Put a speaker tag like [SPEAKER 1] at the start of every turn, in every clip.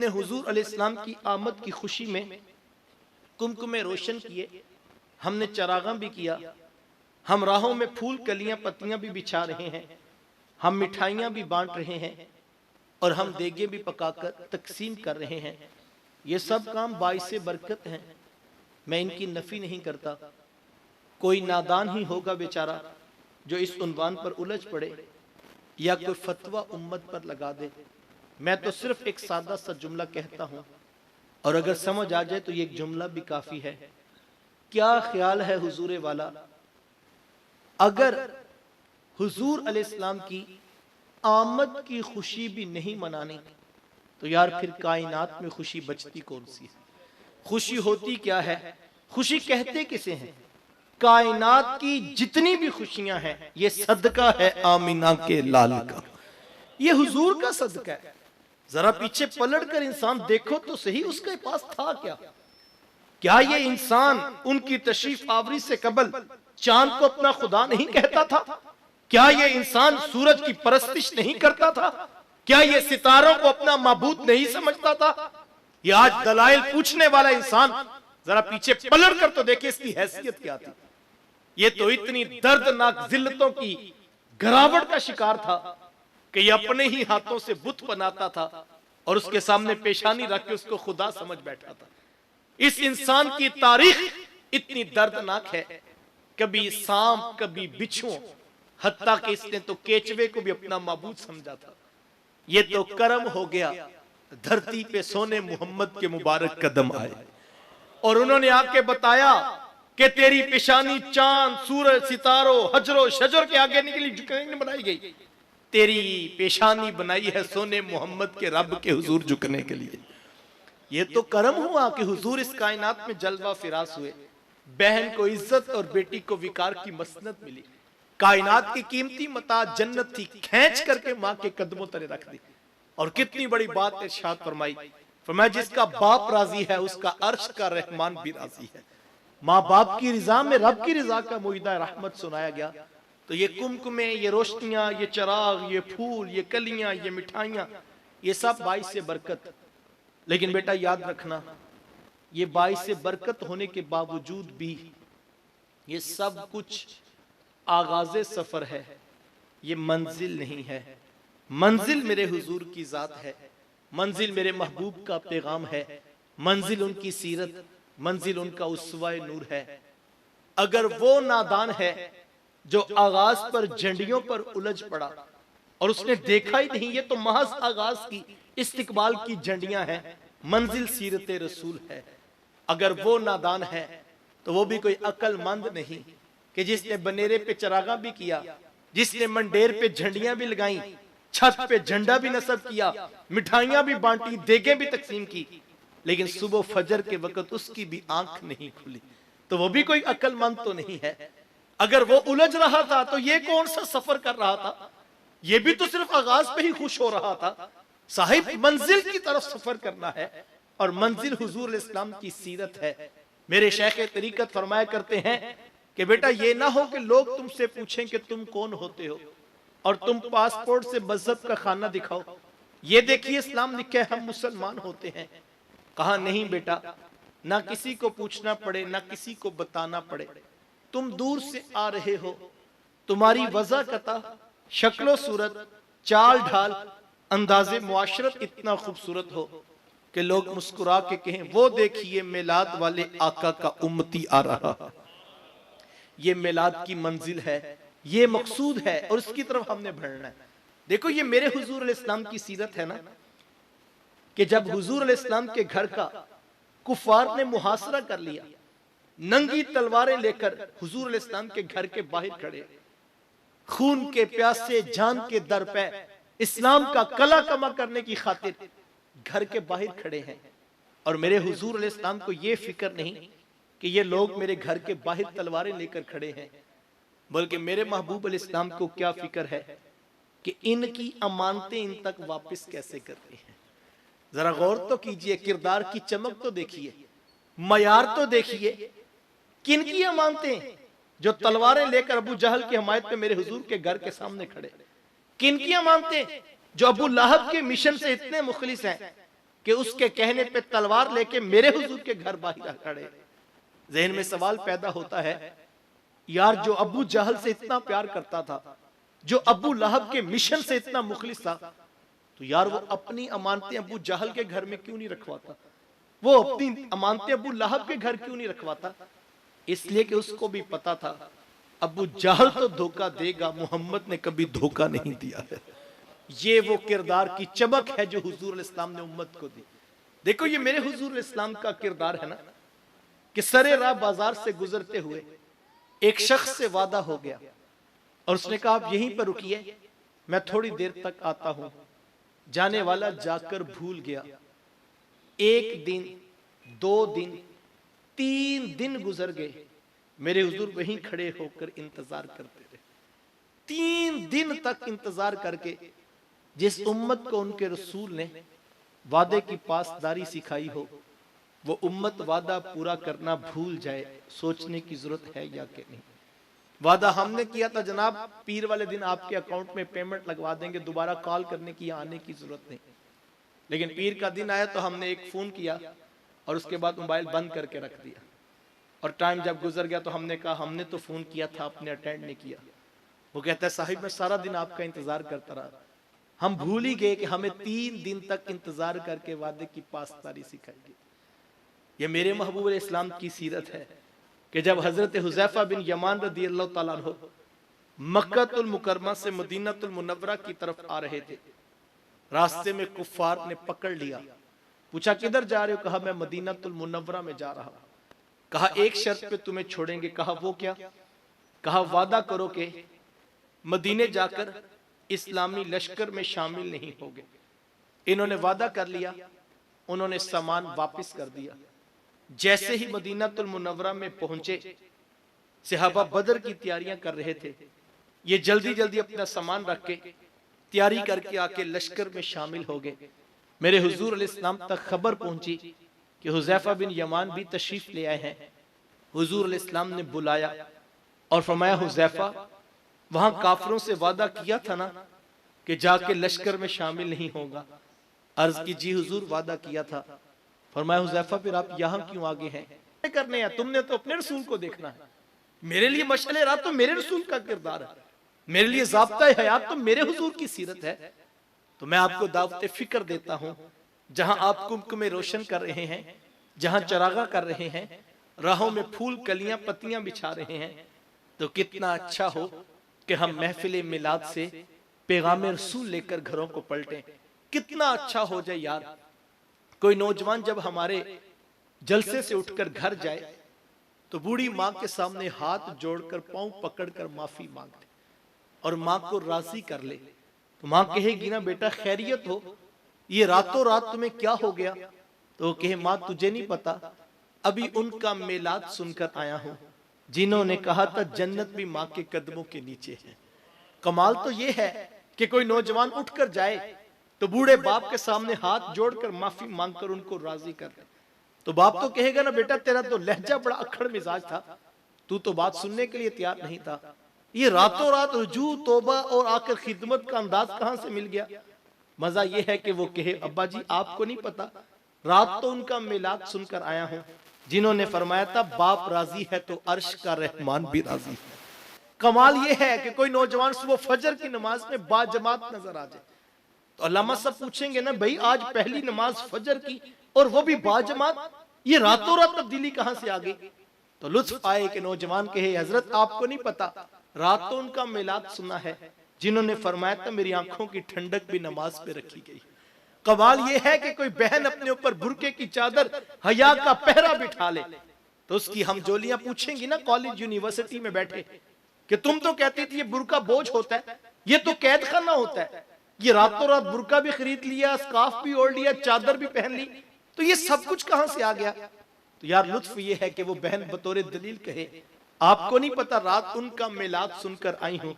[SPEAKER 1] ने हुजूर अलैहिस्सलाम की आमद की खुशी में कुमकुमे रोशन किए, हमने चरागां भी किया, हम राहों में फूल कलियां पत्तियां भी बिछा रहे हैं, हम मिठाइयां भी बांट रहे हैं और हम देगे भी पकाकर तकसीम कर रहे हैं। ये सब काम बाइसे बरकत हैं, मैं इनकी नफी नहीं करता। कोई नादान ही होगा बेचारा जो इस उन्वान पर उलझ पड़े या कोई फतवा उम्मत पर लगा दे। मैं तो सिर्फ एक सादा सा जुमला कहता हूं और अगर समझ आ जाए तो ये एक जुमला भी काफी है। क्या ख्याल है हुजूर वाला, अगर हुजूर अलैहिस्सलाम की आमद की खुशी भी नहीं मनानी तो यार फिर कायनात में खुशी बचती कौन सी है? खुशी होती क्या है? खुशी कहते किसे हैं? कायनात की जितनी भी खुशियां हैं ये सदका है आमिना के लाल का, ये हुजूर का सदका है। जरा पीछे पलट कर इंसान देखो तो सही, उसके पास था क्या? क्या ये इंसान उनकी तशरीफ आवरी से कबल चांद को अपना खुदा नहीं कहता था? क्या ये इंसान सूरज की परस्तिश नहीं करता था? क्या ये सितारों को अपना माबूद नहीं समझता था? ये आज दलाइल पूछने वाला इंसान जरा पीछे पलट कर तो देखे इसकी हैसियत क्या थी। ये तो इतनी दर्दनाक जिल्लतों की गिरावट का शिकार था कि ये अपने ही हाथों से बुत बनाता था और उसके सामने पेशानी रख के उसको खुदा समझ बैठा था। इस इंसान की तारीख इतनी दर्दनाक है, कभी सांप कभी बिच्छुओं, हत्ता कि इसने तो केचवे को भी अपना माबूद समझा था। ये तो करम हो गया धरती पे सोने मोहम्मद के मुबारक कदम आए और उन्होंने आके बताया कि तेरी पेशानी चांद सूरज सितारों हजरो शजर के आगे निकली झुकने बनाई गई, तेरी पेशानी बनाई है सोने मोहम्मद के रब के हुजूर झुकने के लिए। ये तो करम हुआ कि हुजूर इस कायनात में जलवा फिरास हुए, बहन को इज्जत और बेटी को विकार की मसनत मिली। कायनात की कीमती मता जन्नत थी, खींच करके मां के कदमों तले रख दी। और कितनी बड़ी बात इरशाद फरमाई, फरमाया जिसका बाप राजी है उसका अर्श का रहमान भी राजी है। माँ बाप की रिजा में रब की रिजा का मुइदा रहमत सुनाया गया। तो ये कुमकुमे, ये रोशनियां, ये चराग, ये फूल, ये कलियां, ये मिठाइयां, ये सब बाइस से बरकत। लेकिन बेटा याद रखना, ये बाइस से बरकत होने के बावजूद भी ये सब कुछ आगाज़े सफर है, ये मंजिल नहीं है। मंजिल मेरे हुजूर की जात है, मंजिल मेरे महबूब का पैगाम है, मंजिल उनकी सीरत, मंजिल उनका उसवा नूर है। अगर वो नादान है जो आगाज पर झंडियों पर उलझ पड़ा और उसने देखा ही नहीं ये तो महज आगाज की इस्तिकबाल की झंडियां हैं, मंजिल सीरत रसूल है। अगर वो नादान है तो वो भी कोई अक्लमंद नहीं कि जिसने बनेरे पे चरागा भी किया, जिसने मंडेर पे झंडियां भी लगाई, छत पे झंडा भी नस्ब किया, मिठाइयां भी बांटी, देगे भी तकसीम की, लेकिन सुबह फजर के वक्त उसकी भी आंख नहीं खुली, तो वो भी कोई अक्लमंद तो नहीं है। अगर वो उलझ रहा था तो ये कौन सा सफर कर रहा था? ये भी तो सिर्फ आगाज पे ही खुश हो रहा था। साहिब मंजिल की तरफ सफर करना है और मंजिल हुजूर इस्लाम की सीरत है। मेरे शेख तरीकत फरमाया करते हैं कि बेटा ये ना हो कि लोग तुमसे पूछें कि तुम कौन होते हो और तुम पासपोर्ट से मजहब का खाना दिखाओ, ये देखिए इस्लाम लिखे हम मुसलमान होते हैं। कहा नहीं बेटा, ना किसी को पूछना पड़े ना किसी को बताना पड़े, तुम दूर से आ रहे हो, तुम्हारी वजह कता, शक्लो सूरत, चाल ढाल, अंदाजे मुआशरत इतना खूबसूरत हो कि लोग मुस्कुरा के कहें वो देखिए मिलाद वाले आका का उम्मती आ रहा। ये मिलाद की मंजिल है, ये मकसूद है और इसकी तरफ हमने बढ़ना है। देखो ये मेरे हुजूर अलैहिस्सलाम की सीरत है ना, कि जब हुजूर अलैहिस्सलाम के घर का कुफार ने मुहासरा कर लिया, नंगी तलवारें लेकर हुजूर अलैहिस्सलाम के घर के बाहर खड़े, खून के प्यासे जान के दर पे इस्लाम का कला कमा करने की खातिर घर के बाहर खड़े हैं। और मेरे हुजूर अलैहिस्सलाम को यह फिक्र नहीं कि ये लोग मेरे घर के बाहर तलवारें लेकर खड़े हैं, बल्कि मेरे महबूब अलैहिस्सलाम को क्या फिक्र है कि इनकी अमानतें इन तक वापस कैसे करते हैं। जरा गौर तो कीजिए, किरदार की चमक तो देखिए, मयार तो देखिए, किनकी अमानतें जो तलवारें लेकर अबू जहल की हमायत पे मेरे हुजूर के घर के सामने खड़े, किनकी अमानतें जो अबू लहब के मिशन से इतने मुखलिस हैं कि उसके कहने पे तलवार लेके मेरे हुजूर के घर बाहर खड़े। जहन में सवाल पैदा होता है, यार जो अबू जहल से इतना प्यार करता था, जो अबू लहब के मिशन से इतना मुखलिस था, तो यार वो अपनी अमानतें अबू जहल के घर में क्यों नहीं रखवाता? वो अपनी अमानतें अबू लहब के घर क्यों नहीं रखवाता? इसलिए कि उसको भी पता था अबू जहल तो धोखा देगा, मोहम्मद ने कभी धोखा नहीं दिया है। ये वो किरदार की चमक है जो हुजूर इस्लाम ने उम्मत को दी। देखो ये मेरे हुजूर इस्लाम का किरदार है ना, कि सरे राह बाजार से गुजरते हुए एक शख्स से वादा हो गया और उसने कहा आप यहीं पर रुकिए, मैं थोड़ी देर तक आता हूं। जाने वाला जाकर भूल गया। 1 दिन, 2 दिन, 3 दिन गुजर गए। मेरे हुजूर वहीं खड़े होकर इंतजार करते रहे। 3 दिन तक इंतजार करके जिस उम्मत को उनके रसूल ने वादे की पासदारी सिखाई हो, वो उम्मत वादा पूरा करना भूल जाए, सोचने की जरूरत है या कि नहीं। वादा हमने किया था जनाब पीर वाले दिन आपके अकाउंट में पेमेंट लगवा देंगे, दोबारा कॉल करने की आने की जरूरत नहीं। लेकिन पीर का दिन आया तो हमने एक फोन किया और उसके बाद मोबाइल बंद करके रख दिया। और टाइम जब गुजर गया तो हमने कहा हमने तो फोन किया था, आपने अटेंड नहीं किया। वो कहता है साहिब मैं सारा दिन आपका इंतजार करता रहा, हम भूल ही गए कि हमें 3 दिन तक इंतजार करके वादे की पासदारी सिखाई गई। ये मेरे महबूब इस्लाम की सीरत है कि जब हजरत हुज़ैफा बिन यमान रदी अल्लाह तआला अन्हु मक्कातुल मुकर्रमा से मदीनातुल मुनव्वरा की तरफ आ रहे थे, रास्ते में कुफ्फार ने पकड़ लिया। पूछा किधर जा रहे हो? कहा मैं मदीनातुल मुनव्वरा में जा रहा हूं। कहा एक शर्त पे तुम्हें छोड़ेंगे। कहा वो क्या? कहा वादा करो कि मदीने जाकर इस्लामी लश्कर में शामिल नहीं होगे। इन्होंने वादा कर लिया, उन्होंने सामान वापस कर दिया। जैसे ही मदीनातुल मुनव्वरा में पहुंचे, सहाबा बदर की तैयारियां कर रहे थे। ये जल्दी जल्दी अपना सामान रख के तैयारी करके आके लश्कर में शामिल हो गए। मेरे हुजूर अलैहिस्सलाम तक खबर पहुंची कि हुज़ैफा बिन यमान भी तशरीफ ले आए हैं। हुजूर अलैहिस्सलाम ने बुलाया और फरमाया हुज़ैफा वहां काफिरों से वादा किया था ना कि जाके लश्कर में शामिल नहीं होगा। अर्ज की जी हुजूर वादा किया था। फरमाया हुज़ैफा फिर आप यहाँ क्यों आगे हैं? करने हैं, तुमने तो अपने रसूल को देखना है। मेरे लिए मशअले राह तो मेरे रसूल का किरदार है, मेरे लिए ज़ाब्ता हयात तो मेरे हुजूर की सीरत है। तो मैं आपको दावत फिक्र देता हूं, जहां आप कुमकुमे रोशन कर रहे हैं, जहां चरागा कर रहे हैं, राहों में फूल कलियां पत्तियां बिछा रहे हैं, तो कितना अच्छा हो कि हम महफिल मिलाद से पैगाम रसूल लेकर घरों को पलटें। कितना अच्छा हो जाए यार, कोई नौजवान जब हमारे जलसे से उठकर घर जाए तो बूढ़ी माँ के सामने हाथ जोड़कर पांव पकड़कर माफी मांग ले और माँ को राजी कर ले, तो माँ कहेगी ना बेटा खैरियत हो, ये रातों रात तुम्हें क्या हो गया? तो वो कहे माँ तुझे नहीं पता, अभी उनका मेलाद सुनकर आया हूं जिन्होंने कहा था जन्नत भी माँ के कदमों के नीचे है। कमाल तो ये है कि कोई नौजवान उठकर जाए तो बूढ़े बाप के सामने हाथ जोड़कर माफी मांगकर उनको राजी कर ले। तो बाप तो कहेगा ना बेटा तेरा तो लहजा बड़ा अखड़ मिजाज था, तू तो बात सुनने के लिए तैयार नहीं था। ये रातों रात रुजू तौबा और आकर खिदमत का अंदाज कहां से मिल गया? मजा ये है कि वो कहे अब्बा जी आपको नहीं पता, रात तो उनका मिलाद सुनकर आया हूं जिन्होंने फरमाया था बाप राजी है तो अर्श का रहमान भी राजी है। कमाल ये है कि कोई नौजवान सुबह फजर की नमाज में बाजमात नजर आ जाए तो अल्लामा सब पूछेंगे ना भाई आज पहली नमाज फजर की और वो भी बाजमात, ये रातों रात तब्दीली कहां से आ गई? तो लुत्फ आए कि नौजवान कहे हजरत आपको नहीं पता, रात तो उनका मिलाद सुना है जिन्होंने फरमाया था मेरी आंखों की ठंडक भी नमाज पे रखी गई। कमाल ये है कि कोई बहन अपने ऊपर बुरके की चादर हया का पहरा बिठा ले तो उसकी हम जोलियां पूछेंगी ना कॉलेज यूनिवर्सिटी में बैठे कि तुम तो कहती थी ये बुरका बोझ होता है, ये तो कैद खाना होता है, ये रातों रात बुरका भी खरीद लिया, स्कार्फ भी ओढ़ लिया, चादर भी पहन ली, तो ये सब कुछ कहां से आ गया? तो यार लुत्फ ये है कि वो बहन बतौर दलील कहे आपको नहीं पता रात उनका मिलाद सुनकर आई हूं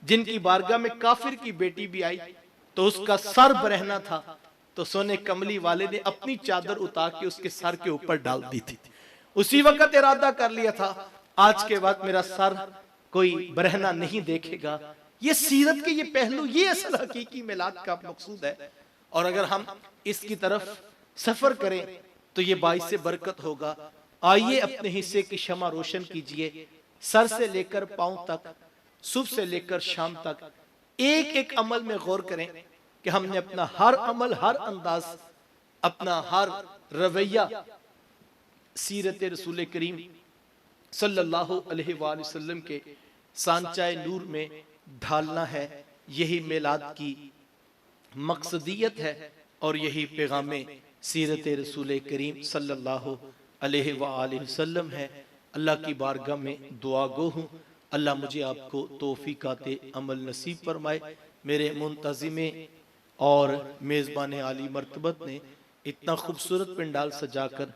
[SPEAKER 1] जिनकी बारगाह में काफिर की बेटी भी आई तो उसका सर बरहना था, तो सोने कमली वाले ने अपनी चादर उतार के उसके सर के ऊपर डाल दी थी। उसी वक्त इरादा कर लिया था आज के बाद मेरा सर कोई बरहना नहीं देखेगा। ये सीरत के ये पहलू, ये असल हकीकी मिलाद का मकसूद है। और अगर हम इसकी तरफ सफर करें तो ये बाइस से बरकत होगा। आइए अपने हिस्से की शमा रोशन कीजिए, सर से लेकर पांव तक, सुबह से लेकर शाम तक एक एक अमल में गौर करें कि हमने अपना हर अमल, हर अंदाज, अपना हर रवैया सीरत रसूल करीम सल्लल्लाहु अलैहि वसल्लम के सांचाए नूर में ढालना है। यही मिलाद की मकसदियत है और यही पैगाम सीरत रसूल करीम सल्लल्लाहु अलैहि वसल्लम है। अल्लाह की बारगाह में दुआ गो हूँ, अल्लाह मुझे आपको तौफीकात अमल नसीब फरमाए। मेरे मुंतज़िम और मेज़बान आली मर्तबत ने इतना खूबसूरत पंडाल सजाकर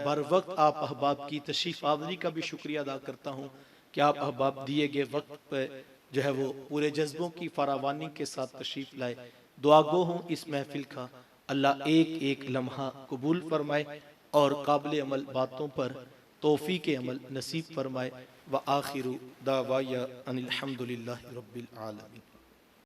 [SPEAKER 1] बर वक्त आप अहबाब की तशरीफ़ आवरी का भी शुक्रिया अदा करता हूँ कि आप अहबाब दिए गए वक्त पर जो है वो पूरे जज्बों की फरावानी के साथ तशरीफ़ लाए। दुआ गो हूँ इस महफिल का अल्लाह एक एक लम्हा कबूल फरमाए और काबिल अमल बातों पर तौफीक अमल नसीब फरमाए। व आखिरु दावाया अनिल हम्दुलिल्लाहि रब्बिल आलमीन।